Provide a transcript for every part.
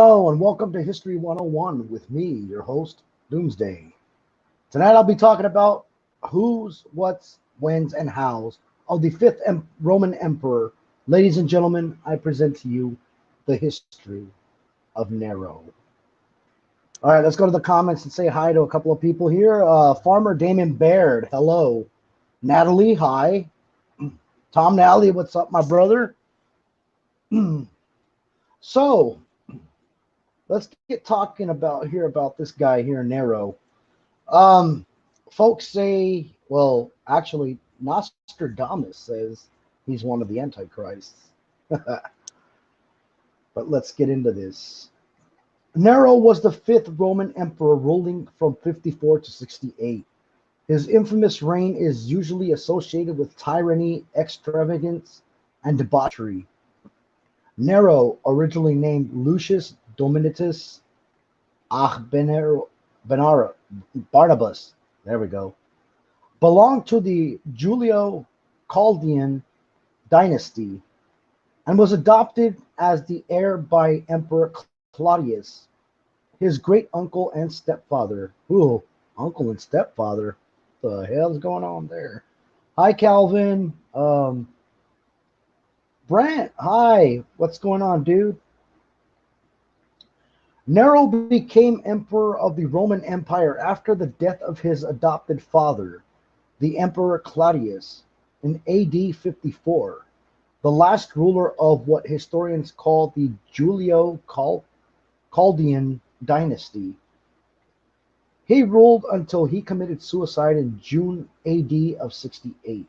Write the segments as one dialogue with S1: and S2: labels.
S1: Hello and welcome to History 101 with me, your host, Doomsday. Tonight I'll be talking about who's, what's, when's, and how's of the fifth Roman emperor. Ladies and gentlemen, I present to you the history of Nero. All right, let's go to the comments and say hi to a couple of people here. Farmer Damon Baird, hello. Natalie, hi. Tom Nally, what's up, my brother? So, let's get talking about this guy here, Nero. Folks say, well, actually, Nostradamus says he's one of the antichrists. But let's get into this. Nero was the fifth Roman emperor, ruling from 54 to 68. His infamous reign is usually associated with tyranny, extravagance, and debauchery. Nero, originally named Lucius Dominatus Barnabas, there we go, belonged to the Julio-Claudian dynasty and was adopted as the heir by Emperor Claudius, his great uncle and stepfather. Ooh, uncle and stepfather. What the hell's going on there? Hi, Calvin. Brent, hi. What's going on, dude? Nero became emperor of the Roman Empire after the death of his adopted father, the Emperor Claudius, in AD 54, the last ruler of what historians call the Julio-Claudian dynasty. He ruled until he committed suicide in June AD of 68.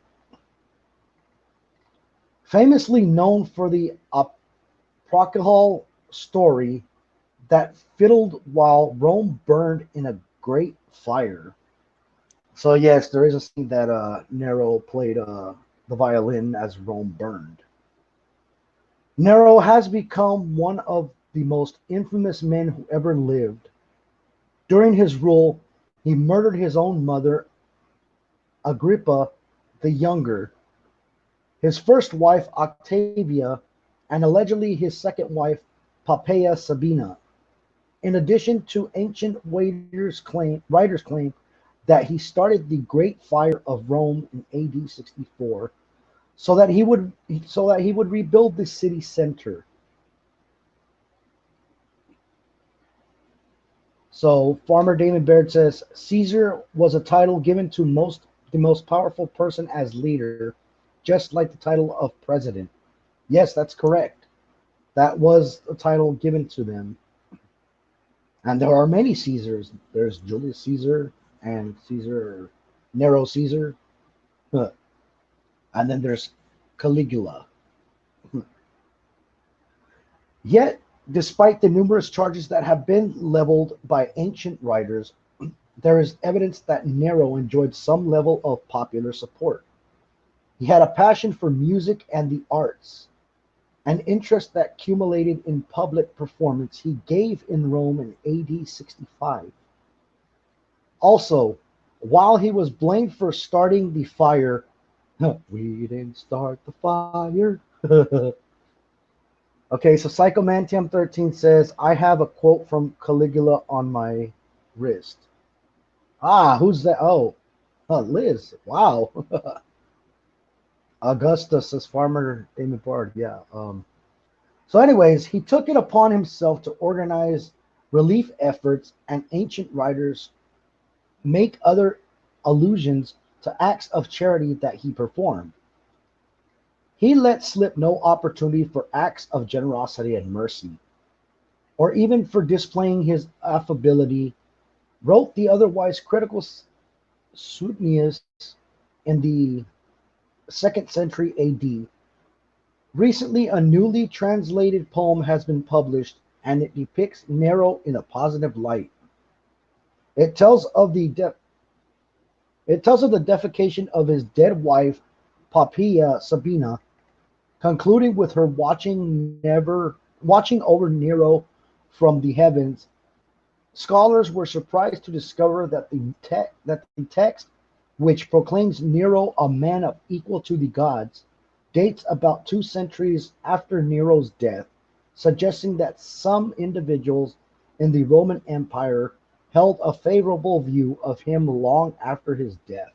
S1: Famously known for the apocryphal story that fiddled while Rome burned in a great fire. So yes, there is a scene that Nero played the violin as Rome burned. Nero has become one of the most infamous men who ever lived. During his rule, he murdered his own mother, Agrippa the Younger, his first wife, Octavia, and allegedly his second wife, Poppaea Sabina. In addition to ancient writers claim that he started the Great Fire of Rome in AD 64, so that he would rebuild the city center. So Farmer Damon Baird says Caesar was a title given to the most powerful person as leader, just like the title of president. Yes, that's correct. That was a title given to them. And there are many Caesars. There's Julius Caesar and Nero Caesar. And then there's Caligula. Yet, despite the numerous charges that have been leveled by ancient writers, there is evidence that Nero enjoyed some level of popular support. He had a passion for music and the arts, an interest that culminated in public performance he gave in Rome in AD 65. Also, while he was blamed for starting the fire, we didn't start the fire. Okay, so Psychomantium 13 says, I have a quote from Caligula on my wrist. Ah, who's that? Oh, Liz. Wow. Augustus says Farmer Damon Bard. Yeah. So anyways, he took it upon himself to organize relief efforts, and ancient writers make other allusions to acts of charity that he performed. He let slip no opportunity for acts of generosity and mercy, or even for displaying his affability, wrote the otherwise critical Suetonius in the 2nd century AD. Recently, a newly translated poem has been published, and it depicts Nero in a positive light. It tells of the defecation of his dead wife, Poppaea Sabina, concluding with her watching over Nero from the heavens. Scholars were surprised to discover that the text, which proclaims Nero a man of equal to the gods, dates about 2 centuries after Nero's death. suggesting that some individuals in the Roman Empire held a favorable view of him long after his death.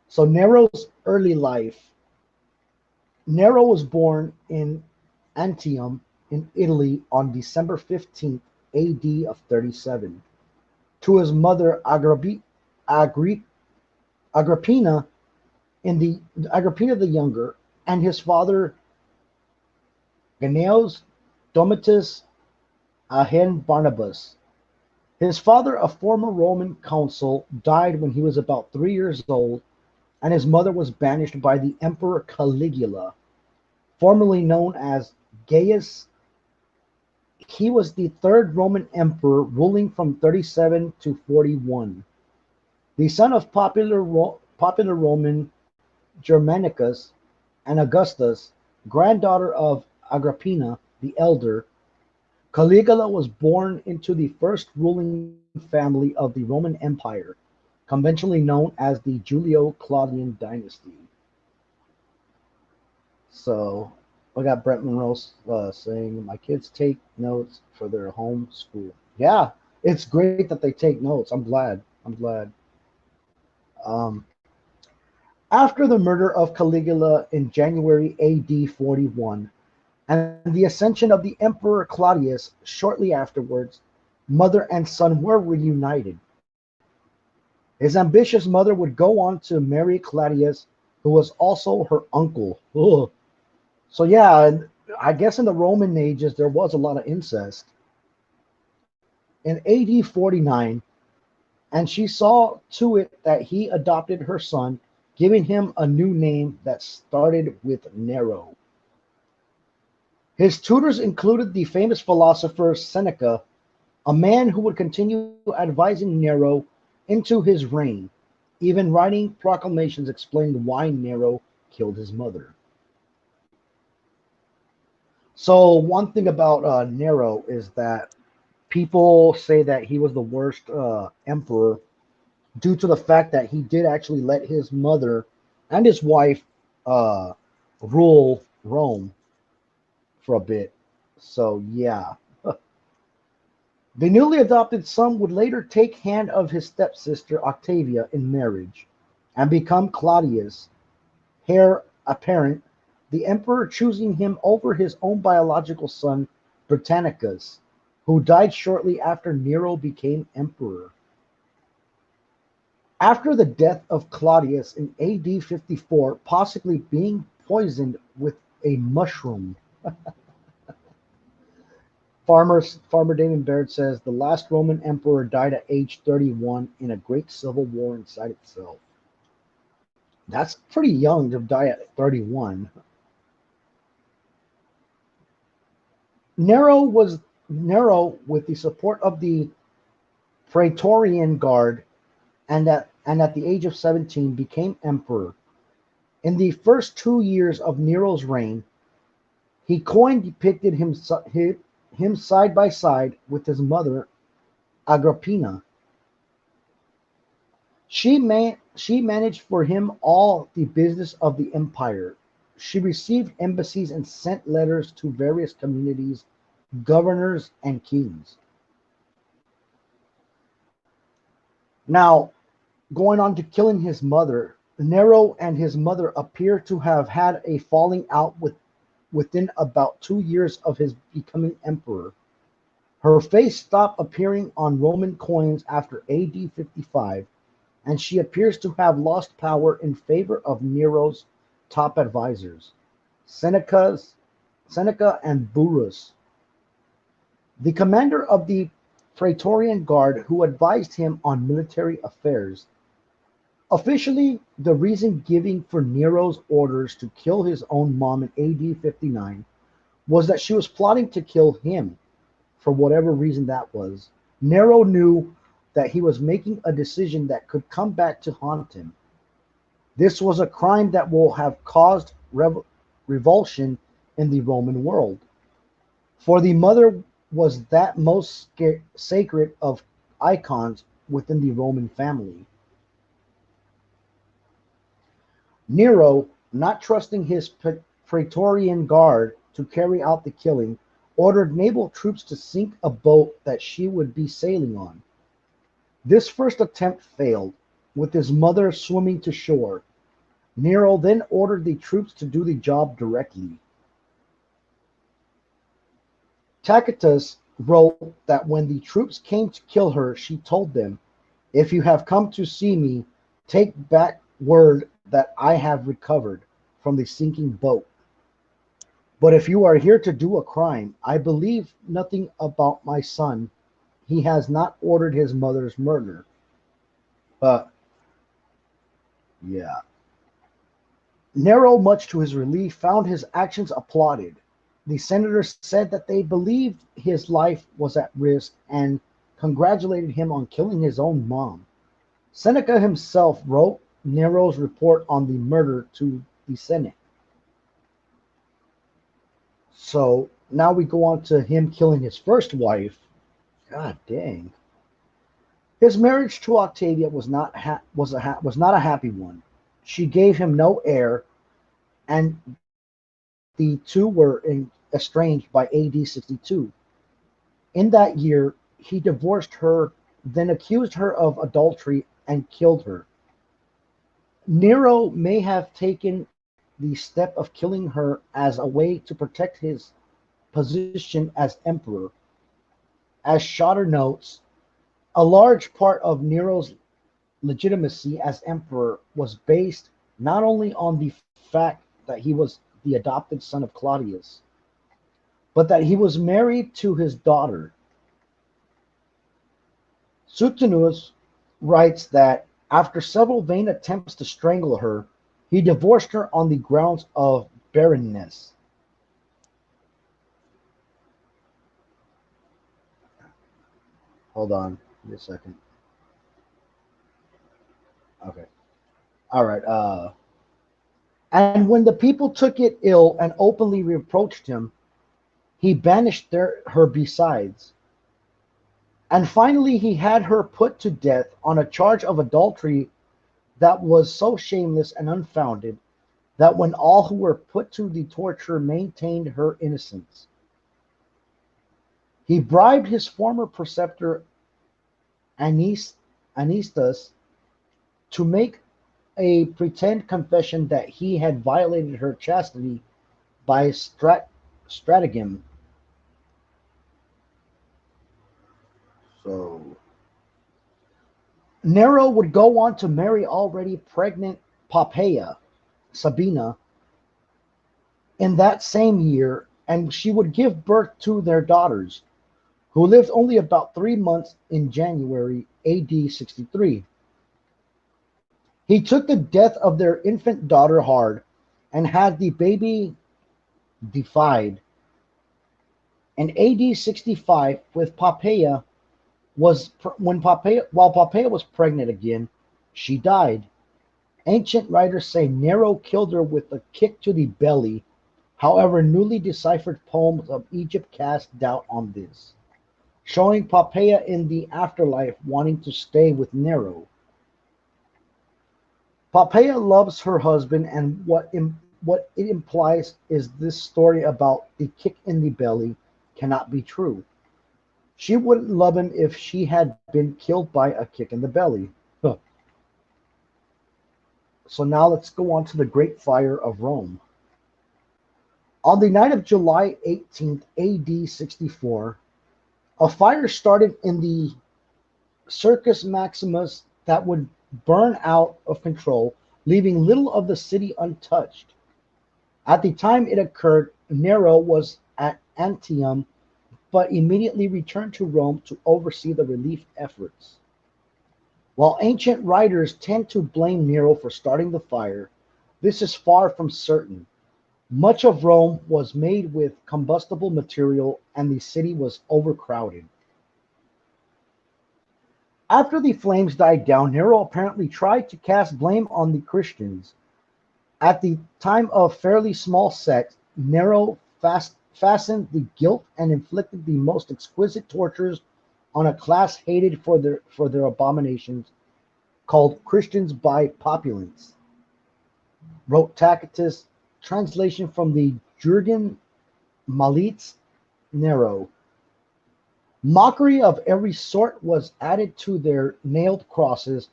S1: So Nero's early life. Nero was born in Antium in Italy on December 15th, AD of 37, to his mother Agri- Agrippina in the Agrippina the Younger, and his father Gnaeus Domitius Ahen Barnabas. His father, a former Roman consul, died when he was about 3 years old, and his mother was banished by the Emperor Caligula, formerly known as Gaius. He was the third Roman emperor, ruling from 37 to 41. The son of popular Roman Germanicus and Augustus, granddaughter of Agrippina the Elder, Caligula was born into the first ruling family of the Roman Empire, conventionally known as the Julio-Claudian dynasty. So I got Brent Monroe saying, "My kids take notes for their home school." Yeah, it's great that they take notes. I'm glad. I'm glad. Um, After the murder of Caligula in January AD 41 and the ascension of the Emperor Claudius shortly afterwards, mother and son were reunited. His ambitious mother would go on to marry Claudius, who was also her uncle. Ugh. So yeah, I guess in the Roman ages there was a lot of incest. In AD 49, and she saw to it that he adopted her son, giving him a new name that started with Nero. His tutors included the famous philosopher Seneca, a man who would continue advising Nero into his reign, even writing proclamations explaining why Nero killed his mother. So one thing about Nero is that people say that he was the worst emperor due to the fact that he did actually let his mother and his wife uh, rule Rome for a bit. So yeah, the newly adopted son would later take hand of his stepsister Octavia in marriage, and become Claudius, heir apparent, the emperor choosing him over his own biological son Britannicus, who died shortly after Nero became emperor. After the death of Claudius in AD 54, possibly being poisoned with a mushroom, Farmer Damon Baird says the last Roman emperor died at age 31 in a great civil war inside itself. That's pretty young to die at 31. Nero was Nero, with the support of the Praetorian Guard, and at the age of 17 became emperor. In the first 2 years of Nero's reign, he coin depicted him side by side with his mother Agrippina. She managed for him all the business of the empire. She received embassies and sent letters to various communities, governors, and kings. Now, going on to killing his mother, Nero and his mother appear to have had a falling out within about 2 years of his becoming emperor. Her face stopped appearing on Roman coins after AD 55, and she appears to have lost power in favor of Nero's top advisors, Seneca and Burrus, the commander of the Praetorian Guard who advised him on military affairs. Officially, the reason given for Nero's orders to kill his own mom in AD 59 was that she was plotting to kill him, for whatever reason that was. Nero knew that he was making a decision that could come back to haunt him. This was a crime that will have caused revulsion in the Roman world. For the mother was that most sacred of icons within the Roman family. Nero, not trusting his Praetorian Guard to carry out the killing, ordered naval troops to sink a boat that she would be sailing on. This first attempt failed, with his mother swimming to shore. Nero then ordered the troops to do the job directly. Tacitus wrote that when the troops came to kill her, she told them, "If you have come to see me, take back word that I have recovered from the sinking boat. But if you are here to do a crime, I believe nothing about my son. He has not ordered his mother's murder." But, yeah. Nero, much to his relief, found his actions applauded. The senators said that they believed his life was at risk and congratulated him on killing his own mom. Seneca himself wrote Nero's report on the murder to the Senate. So now we go on to him killing his first wife. God dang. His marriage to Octavia was not a happy one. She gave him no heir, and the two were estranged by AD 62. In that year, he divorced her, then accused her of adultery and killed her. Nero may have taken the step of killing her as a way to protect his position as emperor. As Schotter notes, a large part of Nero's legitimacy as emperor was based not only on the fact that he was the adopted son of Claudius, but that he was married to his daughter. Suetonius writes that after several vain attempts to strangle her, he divorced her on the grounds of barrenness. Hold on, give me a second. Okay. All right. And when the people took it ill and openly reproached him, he banished her besides. And finally, he had her put to death on a charge of adultery that was so shameless and unfounded that when all who were put to the torture maintained her innocence, he bribed his former preceptor Anistus to make a pretend confession that he had violated her chastity by stratagem. So Nero would go on to marry already pregnant Poppaea, Sabina, in that same year, and she would give birth to their daughters, who lived only about 3 months in January AD 63. He took the death of their infant daughter hard and had the baby defied. In AD 65, with Poppaea while Poppaea was pregnant again, she died. Ancient writers say Nero killed her with a kick to the belly. However, newly deciphered poems of Egypt cast doubt on this, showing Poppaea in the afterlife wanting to stay with Nero. Poppaea loves her husband, and what it implies is this story about the kick in the belly cannot be true. She wouldn't love him if she had been killed by a kick in the belly. Huh. So now let's go on to the Great Fire of Rome. On the night of July 18th, AD 64, a fire started in the Circus Maximus that would burn out of control, leaving little of the city untouched. At the time it occurred, Nero was at Antium, but immediately returned to Rome to oversee the relief efforts. While ancient writers tend to blame Nero for starting the fire, this is far from certain. Much of Rome was made with combustible material, and the city was overcrowded. After the flames died down, Nero apparently tried to cast blame on the Christians. At the time of fairly small sects, Nero fastened the guilt and inflicted the most exquisite tortures on a class hated for their abominations, called Christians by Populace. Wrote Tacitus, translation from the Jurgen Malit's Nero. Mockery of every sort was added to their nailed crosses,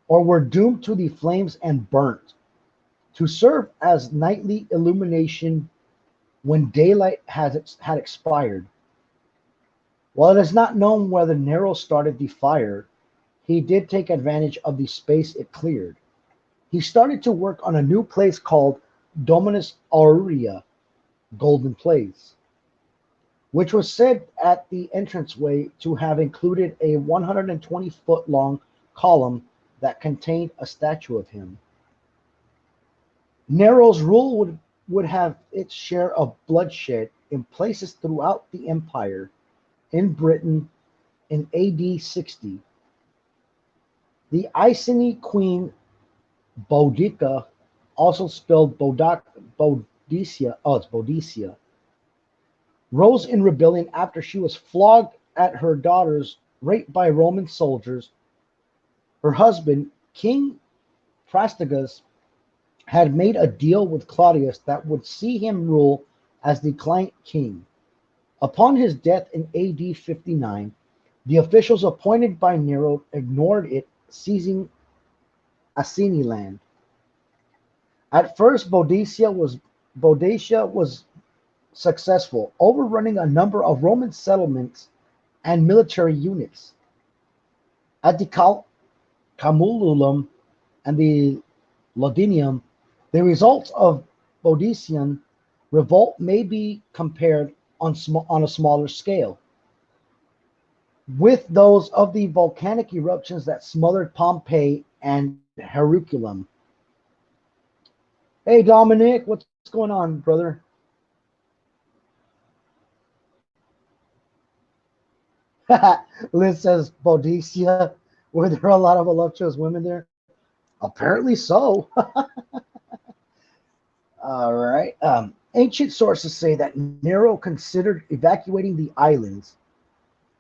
S1: or were doomed to the flames and burnt, to serve as nightly illumination when daylight had expired. While it is not known whether Nero started the fire, he did take advantage of the space it cleared. He started to work on a new place called Dominus Aurea, Golden Place, which was said at the entranceway to have included a 120-foot long column that contained a statue of him. Nero's rule would have its share of bloodshed in places throughout the empire. In Britain in AD 60, the Iceni queen Boudica, also spelled Boudicca, oh, it's Boudicca, rose in rebellion after she was flogged at her daughters raped by Roman soldiers. Her husband, King Prastigas, had made a deal with Claudius that would see him rule as the client king. Upon his death in AD 59, the officials appointed by Nero ignored it, seizing Iceni land. At first, Boudicca was successful, overrunning a number of Roman settlements and military units. At the Camululum and the Lodinium, the results of Boudiccan revolt may be compared on a smaller scale with those of the volcanic eruptions that smothered Pompeii and Herculaneum. Hey Dominic, what's going on, brother? Liz says Boudicca. Were there a lot of voluptuous women there? Apparently so. All right. Ancient sources say that Nero considered evacuating the islands,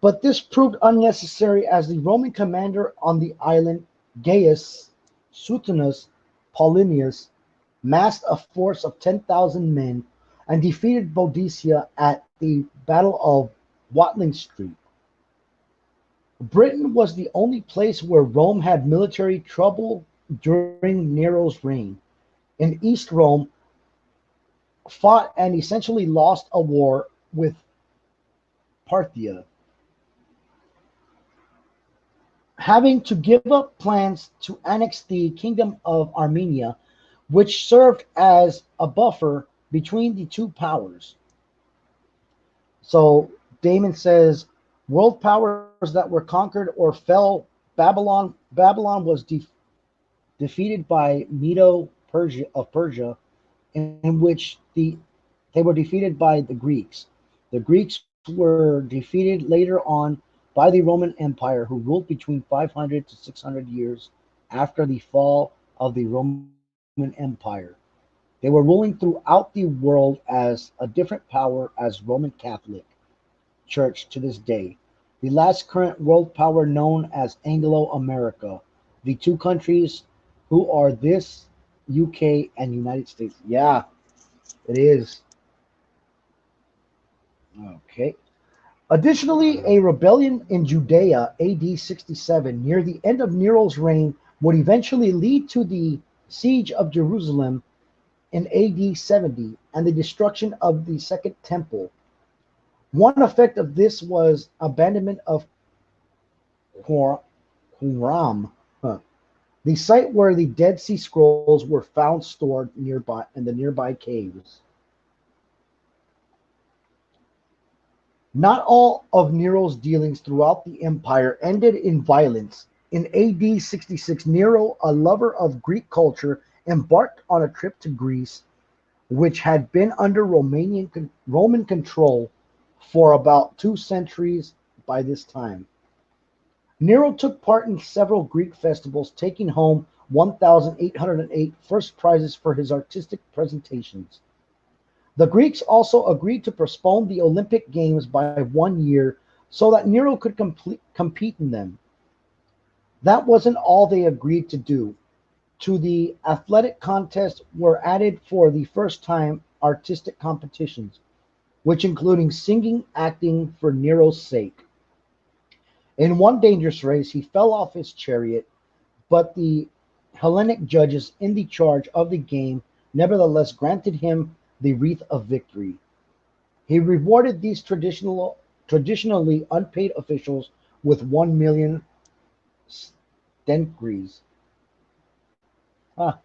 S1: but this proved unnecessary as the Roman commander on the island, Gaius Suetonius Paulinius, massed a force of 10,000 men and defeated Boudicca at the Battle of Watling Street. Britain was the only place where Rome had military trouble during Nero's reign. In East Rome, fought and essentially lost a war with Parthia, having to give up plans to annex the Kingdom of Armenia, which served as a buffer between the two powers. So Damon says, world powers that were conquered or fell. Babylon was defeated by Medo Persia, in which they were defeated by the Greeks. The Greeks were defeated later on by the Roman Empire, who ruled between 500 to 600 years after the fall of the Roman Empire. They were ruling throughout the world as a different power as Roman Catholic Church to this day. The last current world power known as Anglo-America. The two countries who are this UK and United States. Yeah, it is. Okay. Additionally, a rebellion in Judea AD 67 near the end of Nero's reign would eventually lead to the siege of Jerusalem in AD 70 and the destruction of the Second Temple. One effect of this was abandonment of Qumran, the site where the Dead Sea Scrolls were found stored nearby in the nearby caves. Not all of Nero's dealings throughout the empire ended in violence. In AD 66, Nero, a lover of Greek culture, embarked on a trip to Greece, which had been under Roman control for about 2 centuries by this time. Nero took part in several Greek festivals, taking home 1,808 first prizes for his artistic presentations. The Greeks also agreed to postpone the Olympic Games by 1 year so that Nero could compete in them. That wasn't all they agreed to do. To the athletic contest were added for the first time artistic competitions. which including singing, acting for Nero's sake. In one dangerous race, he fell off his chariot, but the Hellenic judges in the charge of the game nevertheless granted him the wreath of victory. He rewarded these traditionally unpaid officials with 1 million denarii. Huh.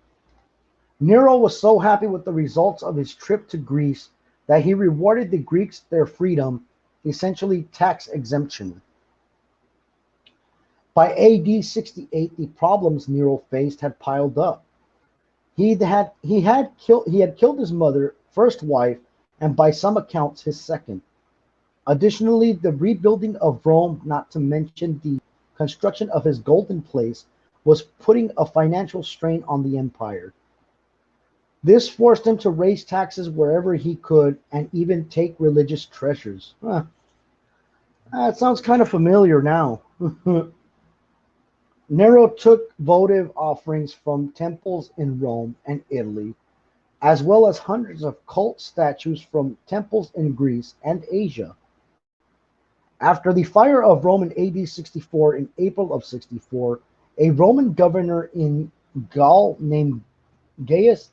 S1: Nero was so happy with the results of his trip to Greece that he rewarded the Greeks their freedom, essentially tax exemption. By AD 68, the problems Nero faced had piled up. He had killed his mother, first wife, and by some accounts his second. Additionally, the rebuilding of Rome, not to mention the construction of his golden place, was putting a financial strain on the empire. This forced him to raise taxes wherever he could and even take religious treasures. Huh. That sounds kind of familiar now. Nero took votive offerings from temples in Rome and Italy, as well as hundreds of cult statues from temples in Greece and Asia. After the fire of Rome in AD 64, in April of 64, a Roman governor in Gaul named Gaius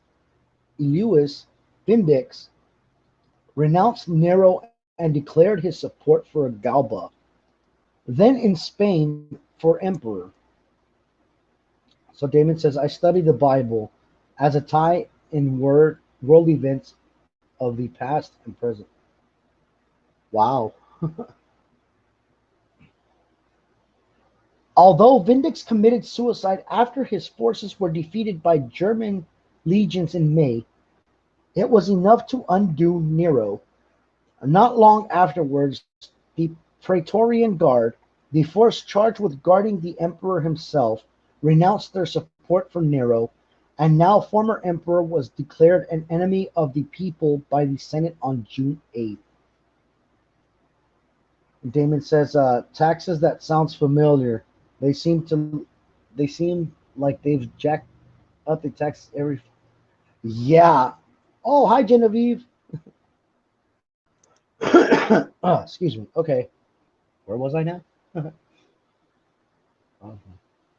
S1: Lewis Vindex renounced Nero and declared his support for Galba, then in Spain, for emperor. So Damon says, I study the Bible as a tie in world events of the past and present. Wow. Although Vindex committed suicide after his forces were defeated by German legions in May, it was enough to undo Nero. Not long afterwards, the Praetorian Guard, the force charged with guarding the emperor himself, renounced their support for Nero, and now former emperor was declared an enemy of the people by the Senate on June 8th. Damon says, taxes, that sounds familiar. They they seem like they've jacked up the taxes every. Yeah. Oh, hi Genevieve. Excuse me. Okay, where was I now?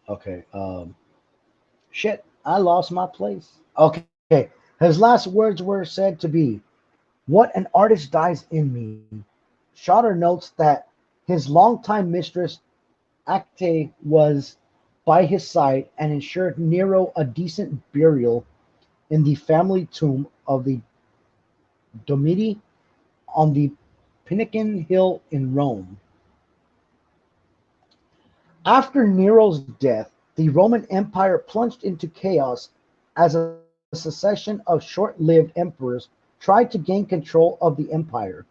S1: Okay. Shit, I lost my place. Okay. His last words were said to be, "What an artist dies in me." Schotter notes that his longtime mistress Acte was by his side and ensured Nero a decent burial in the family tomb of the Domiti on the Pinican Hill in Rome. After Nero's death, the Roman Empire plunged into chaos as a succession of short-lived emperors tried to gain control of the empire.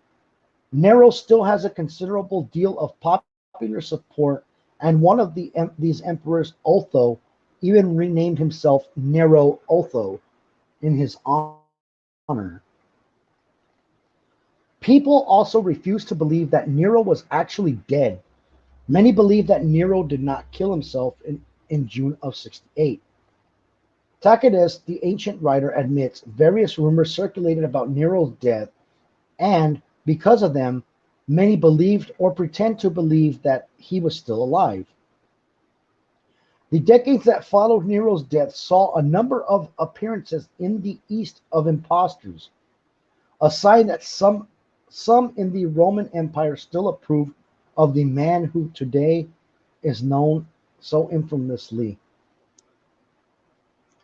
S1: Nero still has a considerable deal of popular support, and one of these emperors, Otho, even renamed himself Nero Otho in his honor. People also refuse to believe that Nero was actually dead. Many believe that Nero did not kill himself in June of 68. Tacitus, the ancient writer, admits various rumors circulated about Nero's death, and because of them, many believed or pretend to believe that he was still alive. The decades that followed Nero's death saw a number of appearances in the East of impostors, a sign that some in the Roman Empire still approved of the man who today is known so infamously.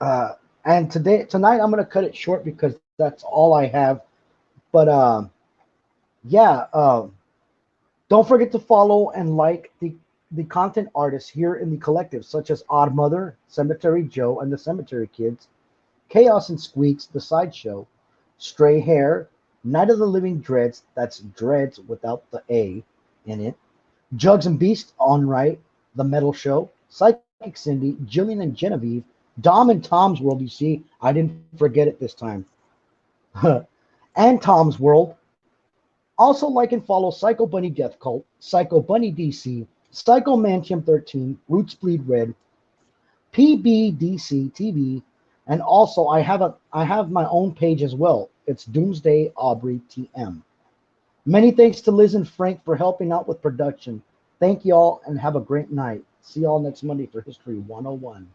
S1: Uh, and tonight, I'm going to cut it short because that's all I have. But yeah, don't forget to follow and like the content artists here in the collective, such as Odd Mother, Cemetery Joe and the Cemetery Kids, Chaos and Squeaks, the Sideshow, Stray Hair, Night of the Living Dreads, that's Dreads without the A in it, Jugs and Beast on Right, The Metal Show, Psychic Cindy, Jillian and Genevieve, Dom and Tom's World, you see, I didn't forget it this time, and Tom's World. Also like and follow Psycho Bunny Death Cult, Psycho Bunny DC, Psycho Mantium 13, Roots Bleed Red, PBDC TV, and also I have my own page as well. It's Doomsday Aubrey TM. Many thanks to Liz and Frank for helping out with production. Thank you all and have a great night. See y'all next Monday for History 101.